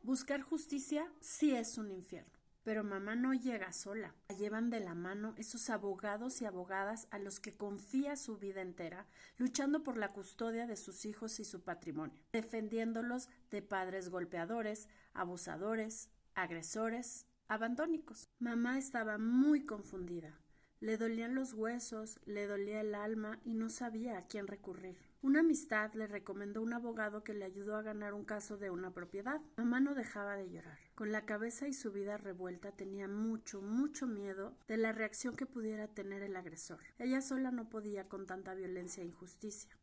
Buscar justicia sí es un infierno. Pero mamá no llega sola. La llevan de la mano esos abogados y abogadas a los que confía su vida entera, luchando por la custodia de sus hijos y su patrimonio, defendiéndolos de padres golpeadores, abusadores, agresores, abandónicos. Mamá estaba muy confundida. Le dolían los huesos, le dolía el alma y no sabía a quién recurrir. Una amistad le recomendó un abogado que le ayudó a ganar un caso de una propiedad. Mamá no dejaba de llorar. Con la cabeza y su vida revuelta tenía mucho miedo de la reacción que pudiera tener el agresor. Ella sola no podía con tanta violencia e injusticia.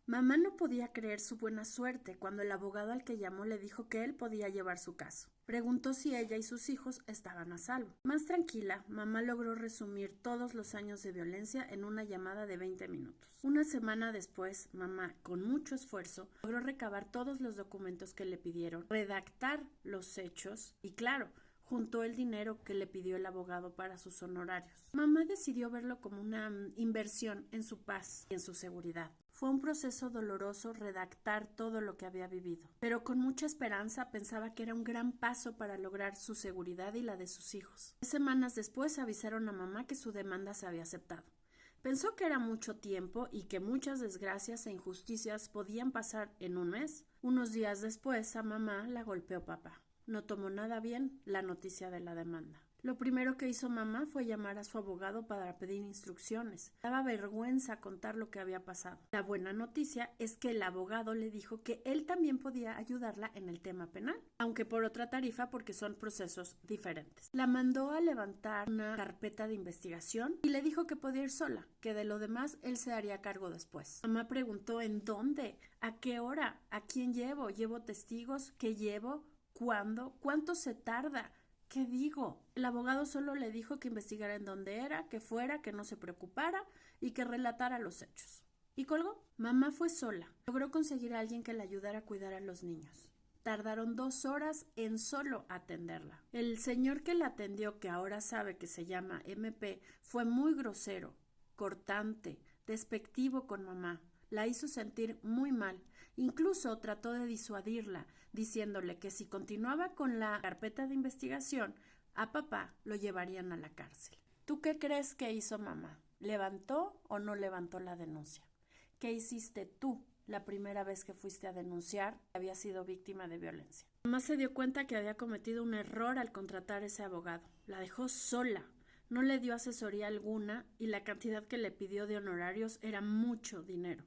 Mamá no podía creer su buena suerte cuando el abogado al que llamó le dijo que él podía llevar su caso. Preguntó si ella y sus hijos estaban a salvo. Más tranquila, mamá logró resumir todos los años de violencia en una llamada de 20 minutos. Una semana después, mamá, con mucho esfuerzo, logró recabar todos los documentos que le pidieron, redactar los hechos y, claro, juntó el dinero que le pidió el abogado para sus honorarios. Mamá decidió verlo como una inversión en su paz y en su seguridad. Fue un proceso doloroso redactar todo lo que había vivido, pero con mucha esperanza pensaba que era un gran paso para lograr su seguridad y la de sus hijos. 3 semanas después avisaron a mamá que su demanda se había aceptado. Pensó que era mucho tiempo y que muchas desgracias e injusticias podían pasar en un mes. Unos días después a mamá la golpeó papá. No tomó nada bien la noticia de la demanda. Lo primero que hizo mamá fue llamar a su abogado para pedir instrucciones. Daba vergüenza contar lo que había pasado. La buena noticia es que el abogado le dijo que él también podía ayudarla en el tema penal, aunque por otra tarifa porque son procesos diferentes. La mandó a levantar una carpeta de investigación y le dijo que podía ir sola, que de lo demás él se haría cargo después. Mamá preguntó ¿en dónde? ¿A qué hora? ¿A quién llevo? ¿Llevo testigos? ¿Qué llevo? ¿Cuándo? ¿Cuánto se tarda? ¿Qué digo? El abogado solo le dijo que investigara en dónde era, que fuera, que no se preocupara y que relatara los hechos. Y colgó. Mamá fue sola. Logró conseguir a alguien que la ayudara a cuidar a los niños. Tardaron 2 horas en solo atenderla. El señor que la atendió, que ahora sabe que se llama MP, fue muy grosero, cortante, despectivo con mamá. La hizo sentir muy mal. Incluso trató de disuadirla, diciéndole que si continuaba con la carpeta de investigación, a papá lo llevarían a la cárcel. ¿Tú qué crees que hizo mamá? ¿Levantó o no levantó la denuncia? ¿Qué hiciste tú la primera vez que fuiste a denunciar que había sido víctima de violencia? Mamá se dio cuenta que había cometido un error al contratar a ese abogado. La dejó sola. No le dio asesoría alguna y la cantidad que le pidió de honorarios era mucho dinero.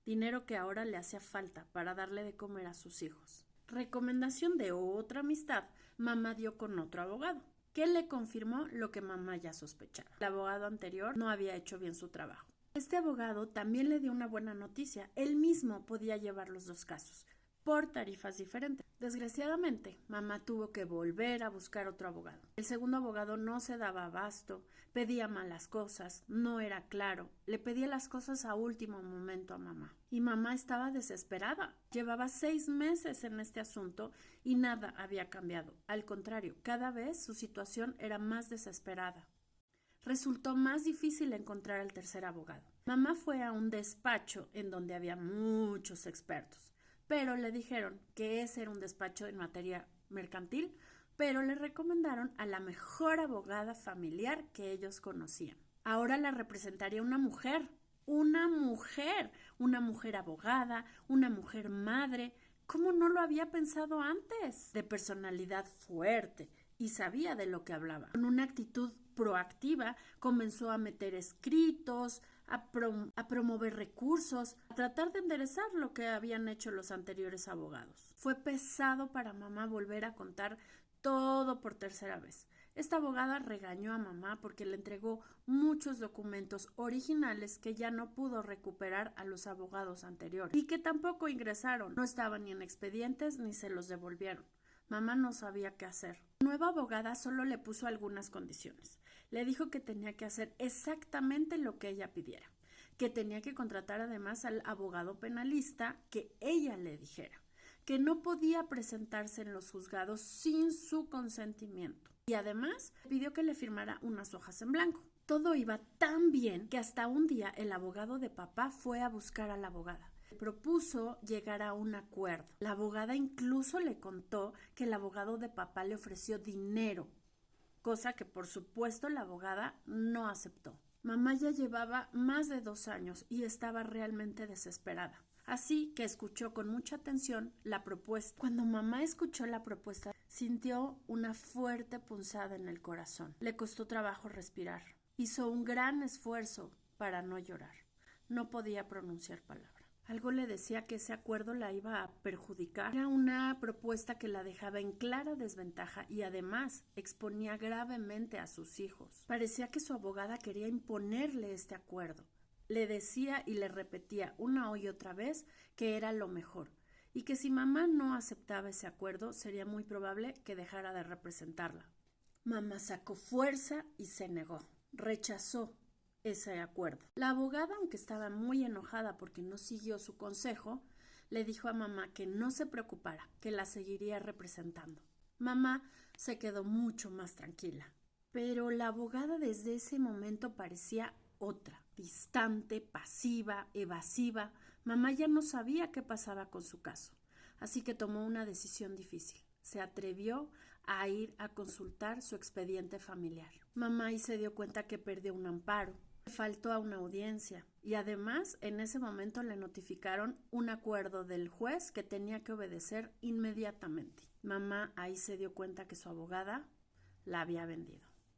Dinero que ahora le hacía falta para darle de comer a sus hijos. Recomendación de otra amistad, mamá dio con otro abogado, que le confirmó lo que mamá ya sospechaba. El abogado anterior no había hecho bien su trabajo. Este abogado también le dio una buena noticia. Él mismo podía llevar los 2 casos, por tarifas diferentes. Desgraciadamente, mamá tuvo que volver a buscar otro abogado. El segundo abogado no se daba abasto, pedía malas cosas, no era claro, le pedía las cosas a último momento a mamá. Y mamá estaba desesperada. Llevaba 6 meses en este asunto y nada había cambiado. Al contrario, cada vez su situación era más desesperada. Resultó más difícil encontrar al tercer abogado. Mamá fue a un despacho en donde había muchos expertos, pero le dijeron que ese era un despacho en materia mercantil, pero le recomendaron a la mejor abogada familiar que ellos conocían. Ahora la representaría una mujer abogada, una mujer madre. ¿Cómo no lo había pensado antes? De personalidad fuerte y sabía de lo que hablaba. Con una actitud proactiva comenzó a meter escritos, a promover recursos, a tratar de enderezar lo que habían hecho los anteriores abogados. Fue pesado para mamá volver a contar todo por tercera vez. Esta abogada regañó a mamá porque le entregó muchos documentos originales que ya no pudo recuperar a los abogados anteriores y que tampoco ingresaron. No estaban ni en expedientes ni se los devolvieron. Mamá no sabía qué hacer. La nueva abogada solo le puso algunas condiciones. Le dijo que tenía que hacer exactamente lo que ella pidiera, que tenía que contratar además al abogado penalista que ella le dijera, que no podía presentarse en los juzgados sin su consentimiento. Y además pidió que le firmara unas hojas en blanco. Todo iba tan bien que hasta un día el abogado de papá fue a buscar a la abogada Propuso llegar a un acuerdo. La abogada incluso le contó que el abogado de papá le ofreció dinero, cosa que por supuesto la abogada no aceptó. Mamá ya llevaba más de 2 años y estaba realmente desesperada. Así que escuchó con mucha atención la propuesta. Cuando mamá escuchó la propuesta, sintió una fuerte punzada en el corazón. Le costó trabajo respirar. Hizo un gran esfuerzo para no llorar. No podía pronunciar palabra. Algo le decía que ese acuerdo la iba a perjudicar. Era una propuesta que la dejaba en clara desventaja y además exponía gravemente a sus hijos. Parecía que su abogada quería imponerle este acuerdo. Le decía y le repetía una y otra vez que era lo mejor y que si mamá no aceptaba ese acuerdo sería muy probable que dejara de representarla. Mamá sacó fuerza y se negó. Rechazó ese acuerdo. La abogada, aunque estaba muy enojada porque no siguió su consejo, le dijo a mamá que no se preocupara, que la seguiría representando. Mamá se quedó mucho más tranquila. Pero la abogada desde ese momento parecía otra, distante, pasiva, evasiva. Mamá ya no sabía qué pasaba con su caso, así que tomó una decisión difícil. Se atrevió a ir a consultar su expediente familiar. Mamá ahí se dio cuenta que perdió un amparo. Faltó a una audiencia y además en ese momento le notificaron un acuerdo del juez que tenía que obedecer inmediatamente. Mamá ahí se dio cuenta que su abogada la había vendido.